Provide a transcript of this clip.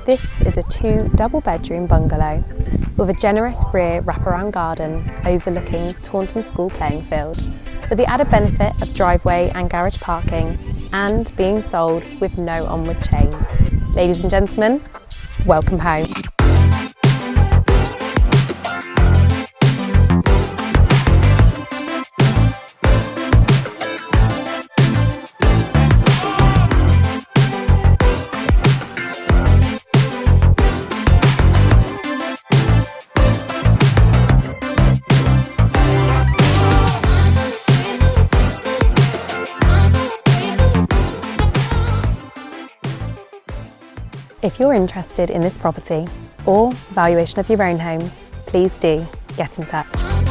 This is a 2 double-bedroom bungalow with a generous rear wraparound garden overlooking Taunton School playing field, with the added benefit of driveway and garage parking, and being sold with no onward chain. Ladies and gentlemen, welcome home. If you're interested in this property or valuation of your own home, please do get in touch.